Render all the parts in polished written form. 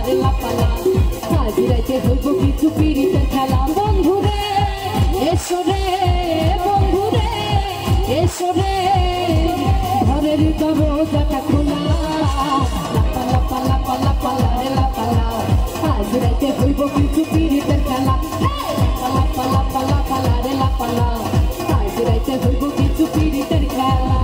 রে লাপালা আজ রাইতে হইব কিছু পিরিতের খেলা বন্ধুরে এসো রে বন্ধুরে এসো রে ঘরের দরজাটা খোলা লাপালা পালা পালা পালা রে লাপালা আজ রাইতে হইব কিছু পিরিতের খেলা লাপালা পালা পালা পালা রে লাপালা আজ রাইতে হইব কিছু পিরিতের খেলা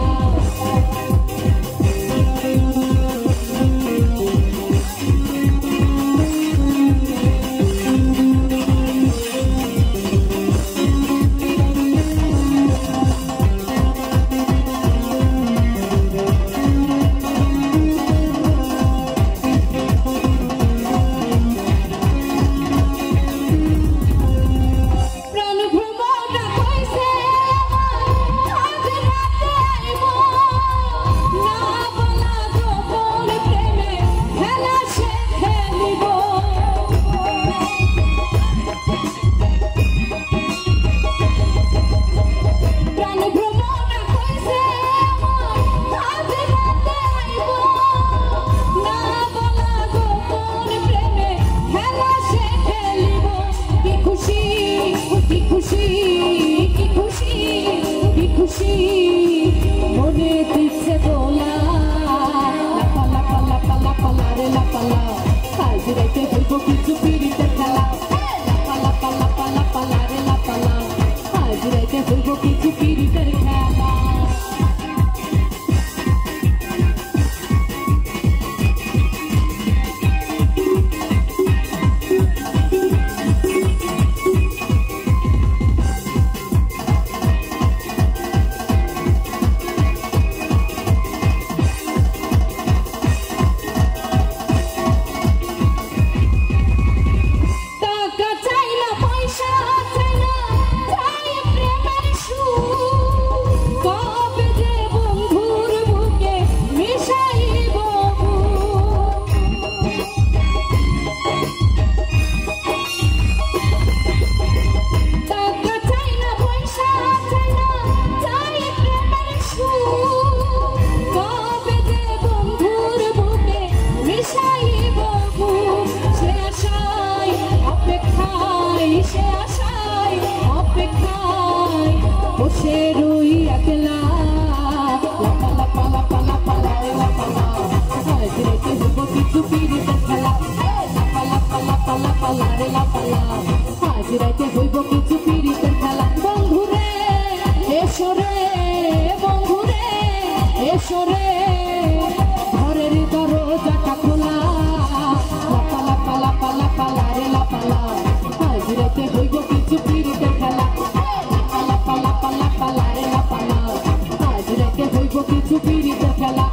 মনে দিচ্ছে দোলা লাপালা পালা পালা পালা রে লাপালা আজ রাইতে হইব কিছু পিরিতের খেলা লাপালা পালা পালা পালা রে লাপালা আজ রাইতে হইব কিছু পিরিতের খেলা বসে রই একলা লাপালা পালা পালা পালা রে লাপালা আজ রাইতে হইব কিছু পিরিতের খেলা লাপালা পালা পালা পালা রে লাপালা আজ রাইতে হইব কিছু পিরিতের খেলা বন্ধুরে এসো রে বন্ধুরে এসো রে ঘরের দরজাটা খোলা লাপালা পালা পালা পালা রে লাপালা আজ রাইতে হইব কিছু পিরিতের খেলা পালা পালা পালা রে লাপালা আজ রাইতে হইব কিছু পিরিতের খেলা